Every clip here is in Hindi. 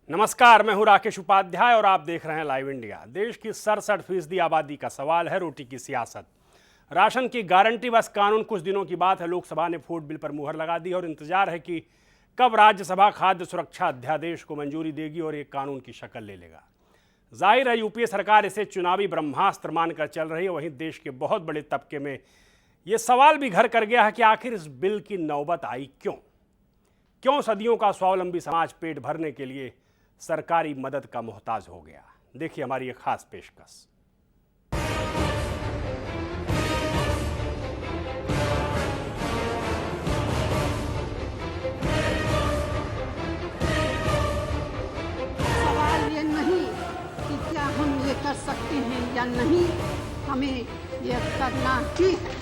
नमस्कार, मैं हूं राकेश उपाध्याय और आप देख रहे हैं लाइव इंडिया। देश की 67% आबादी का सवाल है रोटी की सियासत। राशन की गारंटी बस कानून कुछ दिनों की बात है। लोकसभा ने फूड बिल पर मुहर लगा दी और इंतजार है कि कब राज्यसभा खाद्य सुरक्षा अध्यादेश को मंजूरी देगी और एक कानून की शक्ल ले लेगा। जाहिर है यूपीए सरकार इसे चुनावी ब्रह्मास्त्र मानकर चल रही है। वहीं देश के बहुत बड़े तबके में ये सवाल भी घर कर गया है कि आखिर इस बिल की नौबत आई क्यों सदियों का स्वावलंबी समाज पेट भरने के लिए सरकारी मदद का मोहताज हो गया। देखिए हमारी एक खास पेशकश। सवाल ये नहीं कि क्या हम ये कर सकते हैं या नहीं, हमें ये करना ही है।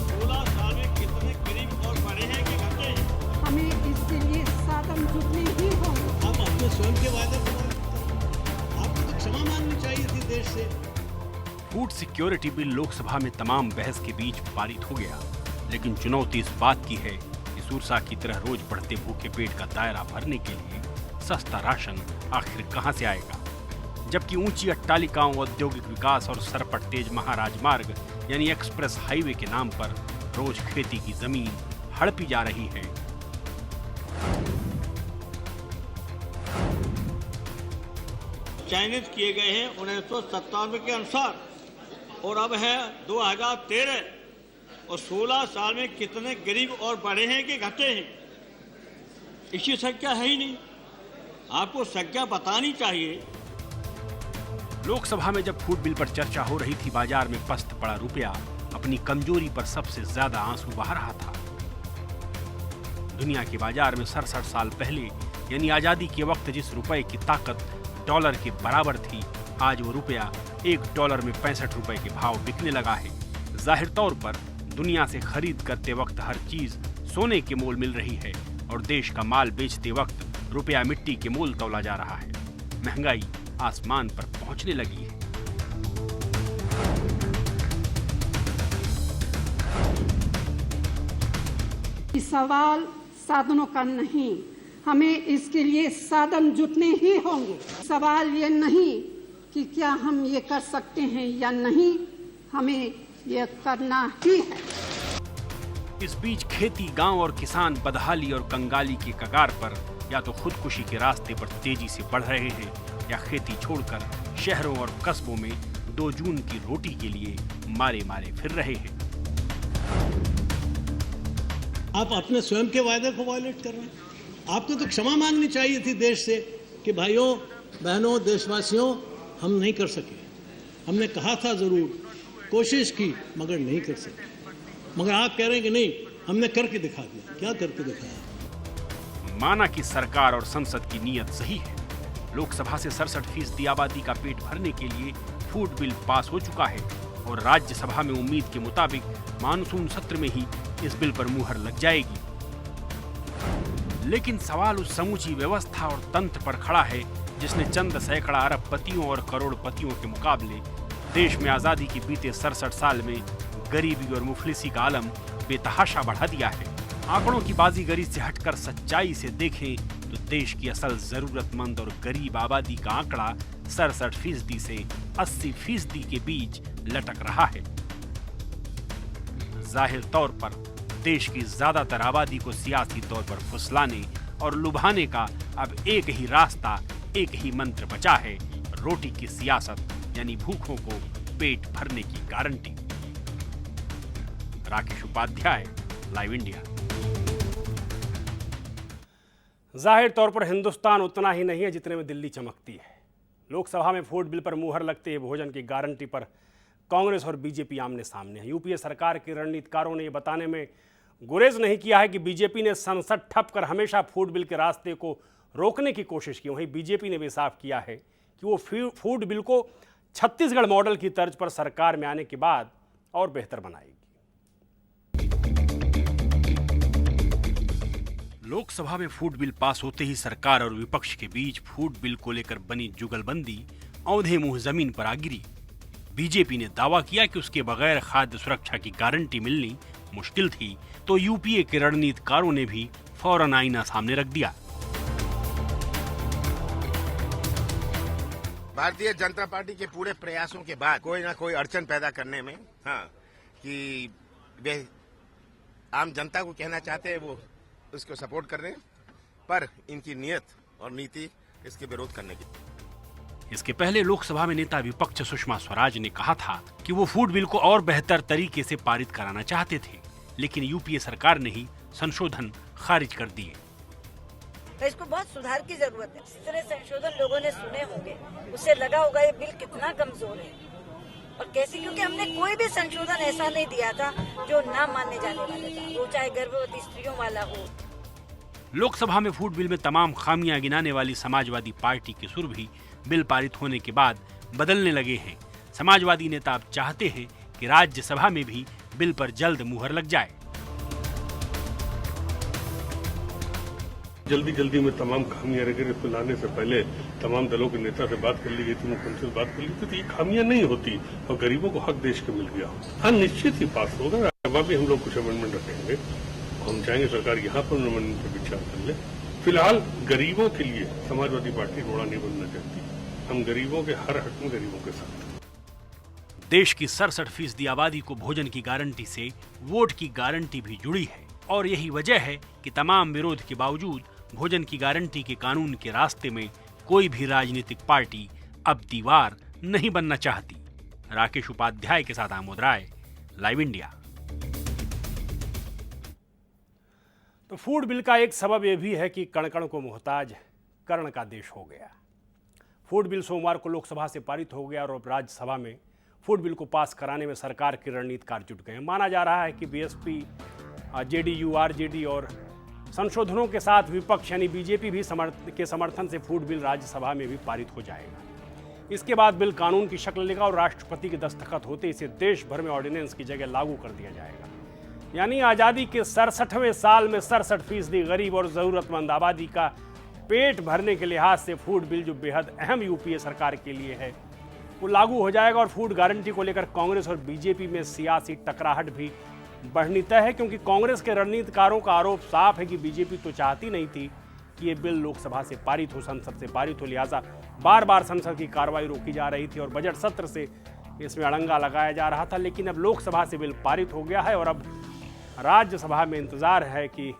16 साल में कितने गरीब और बड़े हैं कि घटे हैं? हमें इसके लिए साधन जुटने ही होंगे। आप अपने स्वयं के वायदे पूरे आपको तो क्षमा मांगनी चाहिए थी देश से। फूड सिक्योरिटी बिल लोकसभा में तमाम बहस के बीच पारित हो गया, लेकिन चुनौती इस बात की है कि सूरसा की तरह रोज बढ़ते भूखे पेट का दायरा भरने के लिए सस्ता राशन आखिर कहां से आएगा, जबकि ऊंची अट्टालिकाओं, औद्योगिक विकास और सरपट तेज महाराजमार्ग यानी एक्सप्रेस हाईवे के नाम पर रोज खेती की जमीन हड़पी जा रही है। चयनित किए गए हैं 1997 के अनुसार और अब है 2013 और 16 साल में कितने गरीब और बढ़े हैं कि घटे हैं, इसकी संख्या है ही नहीं। आपको संख्या बतानी चाहिए। लोकसभा में जब फूड बिल पर चर्चा हो रही थी, बाजार में पस्त पड़ा रुपया अपनी कमजोरी पर सबसे ज्यादा आंसू बहा रहा था। दुनिया के बाजार में 67 साल पहले यानी आजादी के वक्त जिस रुपए की ताकत डॉलर के बराबर थी, आज वो रुपया $1 में 65 रुपए के भाव बिकने लगा है। जाहिर तौर पर दुनिया से खरीद करते वक्त हर चीज सोने के मोल मिल रही है और देश का माल बेचते वक्त रुपया मिट्टी के मोल तौला जा रहा है। महंगाई आसमान पर पहुंचने लगी है। ये सवाल साधनों का नहीं, हमें इसके लिए साधन जुटने ही होंगे। सवाल ये नहीं कि क्या हम ये कर सकते हैं या नहीं, हमें ये करना ही है। इस बीच खेती, गांव और किसान बदहाली और कंगाली की कगार पर या तो खुदकुशी के रास्ते पर तेजी से बढ़ रहे हैं या खेती छोड़कर शहरों और कस्बों में 2 जून की रोटी के लिए मारे मारे फिर रहे हैं। आप अपने स्वयं के वायदे को वायलेट कर रहे हैं। आपको तो क्षमा मांगनी चाहिए थी देश से कि भाइयों बहनों देशवासियों, हम नहीं कर सके। हमने कहा था, जरूर कोशिश की, मगर नहीं कर सके। मगर आप कह रहे हैं कि नहीं, हमने करके दिखा दिया। क्या करके दिखाया? माना कि सरकार और संसद की नीयत सही है। लोकसभा से 67% आबादी का पेट भरने के लिए फूड बिल पास हो चुका है और राज्यसभा में उम्मीद के मुताबिक मानसून सत्र में ही इस बिल पर मुहर लग जाएगी। लेकिन सवाल उस समूची व्यवस्था और तंत्र पर खड़ा है जिसने चंद सैकड़ा अरबपतियों और करोड़पतियों के मुकाबले देश में आजादी के बीते 67 साल में गरीबी और मुफलिसी का आलम बेतहाशा बढ़ा दिया है। आंकड़ों की बाजीगरी से हटकर सच्चाई से देखें तो देश की असल जरूरतमंद और गरीब आबादी का आंकड़ा 67% से 80% के बीच लटक रहा है। जाहिर तौर पर देश की ज्यादातर आबादी को सियासी तौर पर फुसलाने और लुभाने का अब एक ही रास्ता, एक ही मंत्र बचा है, रोटी की सियासत यानी भूखों को पेट भरने की guarantee. Rakesh Upadhyay, live India. जाहिर तौर पर हिंदुस्तान उतना ही नहीं है जितने में दिल्ली चमकती है। लोकसभा में फूड बिल पर मुहर लगते ही भोजन की गारंटी पर कांग्रेस और बीजेपी आमने सामने है। यूपीए सरकार के रणनीतिकारों ने यह बताने में गुरेज नहीं किया है कि बीजेपी ने संसद ठप कर हमेशा फूड बिल के रास्ते को रोकने की कोशिश की। वहीं बीजेपी ने भी साफ किया है कि वो फूड बिल को छत्तीसगढ़ मॉडल की तर्ज पर सरकार में आने के बाद और बेहतर बनाएगी। लोकसभा में फूड बिल पास होते ही सरकार और विपक्ष के बीच फूड बिल को लेकर बनी जुगलबंदी औंधे मुंह जमीन पर आ गिरी। बीजेपी ने दावा किया कि उसके बगैर खाद्य सुरक्षा की गारंटी मिलनी मुश्किल थी, तो यूपीए के रणनीतिकारों ने भी फौरन आईना सामने रख दिया। भारतीय जनता पार्टी के पूरे प्रयासों के बाद कोई ना कोई अड़चन पैदा करने में कि वे आम जनता को कहना चाहते हैं वो उसको सपोर्ट कर रहे हैं, पर इनकी नीयत और नीति इसके विरोध करने की। इसके पहले लोकसभा में नेता विपक्ष सुषमा स्वराज ने कहा था कि वो फूड बिल को और बेहतर तरीके से पारित कराना चाहते थे, लेकिन यूपीए सरकार ने ही संशोधन खारिज कर दिए। इसको बहुत सुधार की जरूरत है। जिस तरह संशोधन लोगों ने सुने होंगे उससे लगा होगा ये बिल कितना कमजोर है और कैसे, क्योंकि हमने कोई भी संशोधन ऐसा नहीं दिया था जो ना मानने जाने वाला था, वो चाहे गर्भवती स्त्रियों वाला हो। लोकसभा में फूड बिल में तमाम खामियां गिनाने वाली समाजवादी पार्टी के सुर भी बिल पारित होने के बाद बदलने लगे हैं। समाजवादी नेता अब चाहते हैं कि राज्यसभा में भी बिल पर जल्द मुहर लग जाए। जल्दी में तमाम खामियां इसको लाने से पहले तमाम दलों के नेता से बात कर ली गई थी, मुख्यमंत्री से बात कर ली थी, तो ये खामियां नहीं होती और गरीबों को हक देश के मिल गया। हाँ, निश्चित ही पास होगा। राज्यसभा भी हम लोग कुछ अमेंडमेंट रखेंगे, हम चाहेंगे सरकार यहाँ पर अमेंडमेंट पर विचार कर ले। फिलहाल गरीबों के लिए समाजवादी पार्टी रोड़ा नहीं बनना चाहती, हम गरीबों के हर हक में गरीबों के साथ। देश की 67% आबादी को भोजन की गारंटी से वोट की गारंटी भी जुड़ी है और यही वजह है कि तमाम विरोध के बावजूद भोजन की गारंटी के कानून के रास्ते में कोई भी राजनीतिक पार्टी अब दीवार नहीं बनना चाहती। राकेश उपाध्याय के साथ आमोद राय, लाइव इंडिया। तो फूड बिल का एक सबब यह भी है कि कण-कण को मोहताज कर्ण का देश हो गया। फूड बिल सोमवार को लोकसभा से पारित हो गया और अब राज्यसभा में फूड बिल को पास कराने में सरकार के रणनीतिकार जुट गए। माना जा रहा है कि बीएसपी, जेडीयू, आरजेडी और संशोधनों के साथ विपक्ष यानी बीजेपी भी के समर्थन से फूड बिल राज्यसभा में भी पारित हो जाएगा। इसके बाद बिल कानून की शक्ल लेगा और राष्ट्रपति के दस्तखत होते इसे देश भर में ऑर्डिनेंस की जगह लागू कर दिया जाएगा। यानी आज़ादी के 67वें साल में 67% गरीब और ज़रूरतमंद आबादी का पेट भरने के लिहाज से फूड बिल जो बेहद अहम यूपीए सरकार के लिए है वो लागू हो जाएगा। और फूड गारंटी को लेकर कांग्रेस और बीजेपी में सियासी टकराहट भी बढ़नी तय है, क्योंकि कांग्रेस के रणनीतिकारों का आरोप साफ है कि बीजेपी तो चाहती नहीं थी कि ये बिल लोकसभा से पारित हो, संसद से पारित हो, लिहाजा बार बार संसद की कार्रवाई रोकी जा रही थी और बजट सत्र से इसमें अड़ंगा लगाया जा रहा था। लेकिन अब लोकसभा से बिल पारित हो गया है और अब राज्यसभा में इंतजार है कि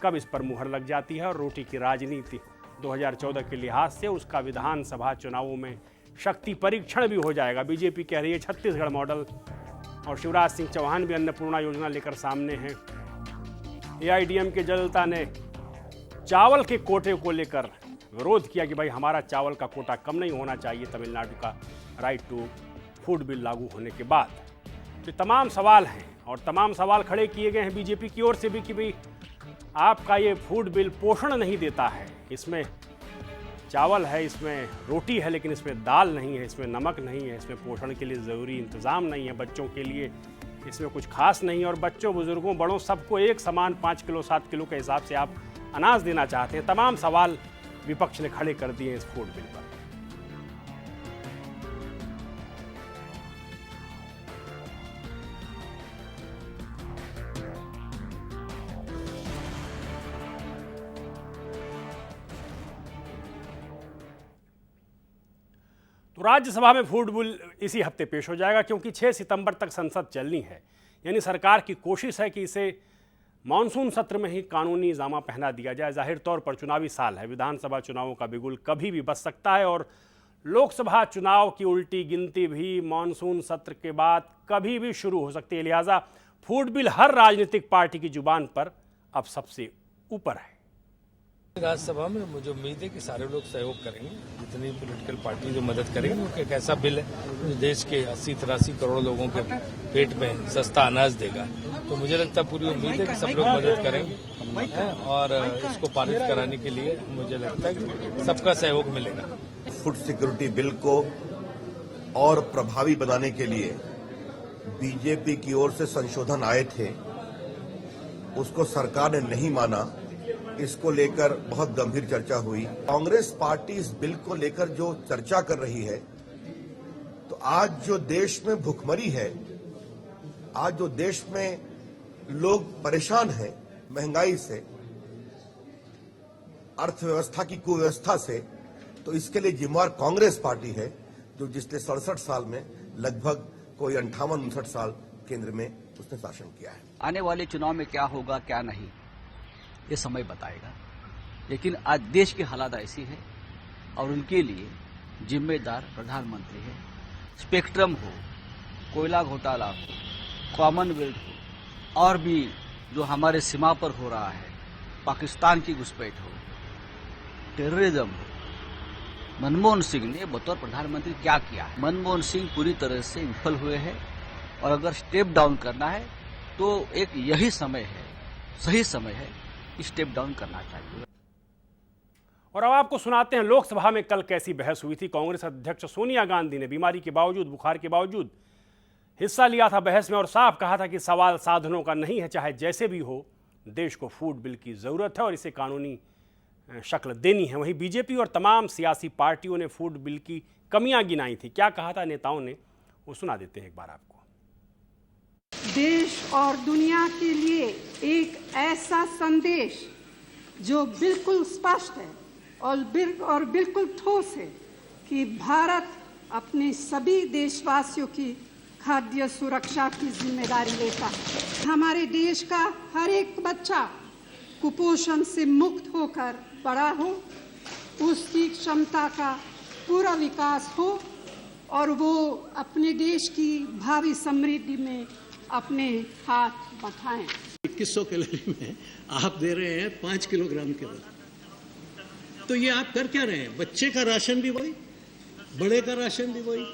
कब इस पर मुहर लग जाती है और रोटी की राजनीति 2014 के लिहाज से उसका विधानसभा चुनावों में शक्ति परीक्षण भी हो जाएगा। बीजेपी कह रही है छत्तीसगढ़ मॉडल और शिवराज सिंह चौहान भी अन्नपूर्णा योजना लेकर सामने हैं। एआईडीएम के जयललिता ने चावल के कोटे को लेकर विरोध किया कि भाई हमारा चावल का कोटा कम नहीं होना चाहिए तमिलनाडु का राइट टू फूड बिल लागू होने के बाद। तो तमाम सवाल हैं और तमाम सवाल खड़े किए गए हैं बीजेपी की ओर से भी कि भाई आपका ये फूड बिल पोषण नहीं देता है, इसमें चावल है, इसमें रोटी है, लेकिन इसमें दाल नहीं है, इसमें नमक नहीं है, इसमें पोषण के लिए ज़रूरी इंतज़ाम नहीं है, बच्चों के लिए इसमें कुछ खास नहीं है और बच्चों, बुजुर्गों, बड़ों सबको एक समान 5 किलो 7 किलो के हिसाब से आप अनाज देना चाहते हैं। तमाम सवाल विपक्ष ने खड़े कर दिए इस फूड बिल पर। तो राज्यसभा में फूड बिल इसी हफ्ते पेश हो जाएगा, क्योंकि 6 सितंबर तक संसद चलनी है। यानी सरकार की कोशिश है कि इसे मानसून सत्र में ही कानूनी जामा पहना दिया जाए। जाहिर तौर पर चुनावी साल है, विधानसभा चुनावों का बिगुल कभी भी बच सकता है और लोकसभा चुनाव की उल्टी गिनती भी मानसून सत्र के बाद कभी भी शुरू हो सकती है। लिहाजा फूड बिल हर राजनीतिक पार्टी की जुबान पर अब सबसे ऊपर है। राज्यसभा में मुझे उम्मीद है कि सारे लोग सहयोग करेंगे, जितनी पॉलिटिकल पार्टी जो मदद करेंगे, क्योंकि एक ऐसा बिल है जो देश के 80-83 करोड़ लोगों के पेट में सस्ता अनाज देगा। तो मुझे लगता है पूरी उम्मीद है कि सब लोग मदद करेंगे और इसको पारित कराने के लिए मुझे लगता है कि सबका सहयोग मिलेगा। फूड सिक्योरिटी बिल को और प्रभावी बनाने के लिए बीजेपी की ओर से संशोधन आए थे, उसको सरकार ने नहीं माना। इसको लेकर बहुत गंभीर चर्चा हुई। कांग्रेस पार्टी इस बिल को लेकर जो चर्चा कर रही है, तो आज जो देश में भुखमरी है, आज जो देश में लोग परेशान हैं महंगाई से, अर्थव्यवस्था की कुव्यवस्था से, तो इसके लिए जिम्मेवार कांग्रेस पार्टी है, जो पिछले 67 साल में लगभग कोई 58-59 साल केंद्र में उसने शासन किया है। आने वाले चुनाव में क्या होगा क्या नहीं, ये समय बताएगा, लेकिन आज देश की हालात ऐसी है और उनके लिए जिम्मेदार प्रधानमंत्री है। स्पेक्ट्रम हो, कोयला घोटाला हो, कॉमनवेल्थ हो, और भी जो हमारे सीमा पर हो रहा है, पाकिस्तान की घुसपैठ हो, टेररिज्म हो, मनमोहन सिंह ने बतौर प्रधानमंत्री क्या किया है? मनमोहन सिंह पूरी तरह से विफल हुए हैं और अगर स्टेप डाउन करना है तो एक यही समय है, सही समय है कि स्टेप डाउन करना चाहिए। और अब आपको सुनाते हैं लोकसभा में कल कैसी बहस हुई थी। कांग्रेस अध्यक्ष सोनिया गांधी ने बीमारी के बावजूद, बुखार के बावजूद हिस्सा लिया था बहस में और साफ कहा था कि सवाल साधनों का नहीं है, चाहे जैसे भी हो, देश को फूड बिल की जरूरत है और इसे कानूनी शक्ल देनी है। वहीं बीजेपी और तमाम सियासी पार्टियों ने फूड बिल की कमियां गिनाई थी। क्या कहा था नेताओं ने, वो सुना देते हैं एक बार आपको। देश और दुनिया के लिए एक ऐसा संदेश जो बिल्कुल स्पष्ट है और बिल्कुल ठोस है कि भारत अपने सभी देशवासियों की खाद्य सुरक्षा की जिम्मेदारी लेता है। हमारे देश का हर एक बच्चा कुपोषण से मुक्त होकर बड़ा हो, उसकी क्षमता का पूरा विकास हो और वो अपने देश की भावी समृद्धि में अपने हाथ बढ़ाएं। 2100 कैलोरी में आप दे रहे हैं 5 किलोग्राम केवल, तो ये आप कर क्या रहे हैं? बच्चे का राशन भी वही, बड़े का राशन भी वही,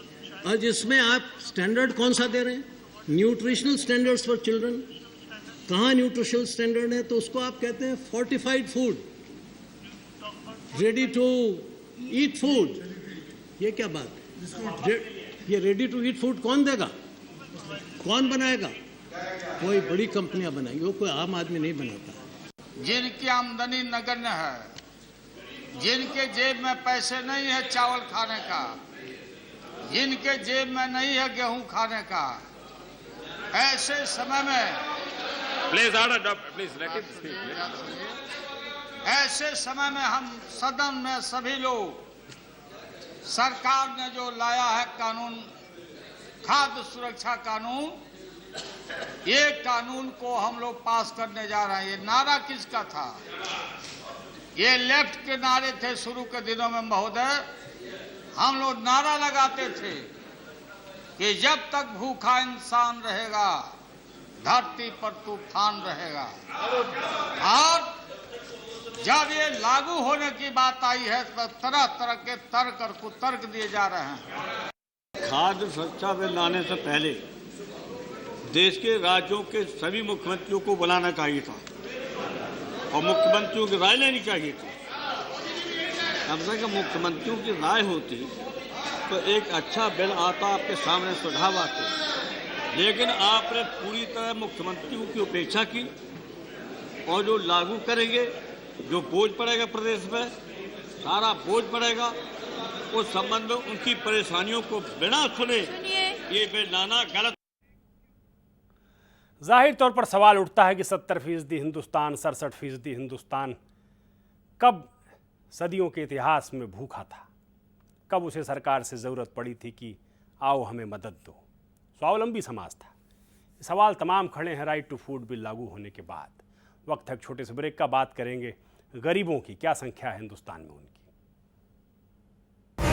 और जिसमें आप स्टैंडर्ड कौन सा दे रहे हैं? Nutritional standards for children. कहाँ न्यूट्रिशनल स्टैंडर्ड है? तो उसको आप कहते हैं fortified food, ready to eat food. ये क्या बात है? ये रेडी टू ईट फूड कौन देगा, कौन बनाएगा? कोई बड़ी कंपनियां बनाएंगी, वो कोई आम आदमी नहीं बनाता। जिनकी आमदनी नगण्य है, जिनके जेब में पैसे नहीं है चावल खाने का, जिनके जेब में नहीं है गेहूं खाने का, ऐसे समय में ऐसे समय में हम सदन में सभी लोग, सरकार ने जो लाया है कानून, खाद्य सुरक्षा कानून, ये कानून को हम लोग पास करने जा रहे हैं। ये नारा किसका था? ये लेफ्ट के नारे थे शुरू के दिनों में महोदय। हम लोग नारा लगाते थे कि जब तक भूखा इंसान रहेगा धरती पर तूफान रहेगा, और जब ये लागू होने की बात आई है तो तरह तरह के तर्क और कुतर्क दिए जा रहे हैं। खाद्य सुरक्षा बिल लाने से पहले देश के राज्यों के सभी मुख्यमंत्रियों को बुलाना चाहिए था और मुख्यमंत्रियों की राय लेनी चाहिए थी। कम से कम मुख्यमंत्रियों की राय होती तो एक अच्छा बिल आता, आपके सामने सुझाव आते, लेकिन आपने पूरी तरह मुख्यमंत्रियों की उपेक्षा की और जो लागू करेंगे, जो बोझ पड़ेगा प्रदेश में, सारा बोझ पड़ेगा। उस संबंध में उनकी परेशानियों को बिना सुने ये बिल लाना गलत। जाहिर तौर पर सवाल उठता है कि 70% हिंदुस्तान, 67% हिंदुस्तान कब सदियों के इतिहास में भूखा था? कब उसे सरकार से ज़रूरत पड़ी थी कि आओ हमें मदद दो? स्वावलंबी समाज था। सवाल तमाम खड़े हैं राइट टू फूड बिल लागू होने के बाद। वक्त है छोटे से ब्रेक का। बात करेंगे गरीबों की, क्या संख्या है हिंदुस्तान में उनकी।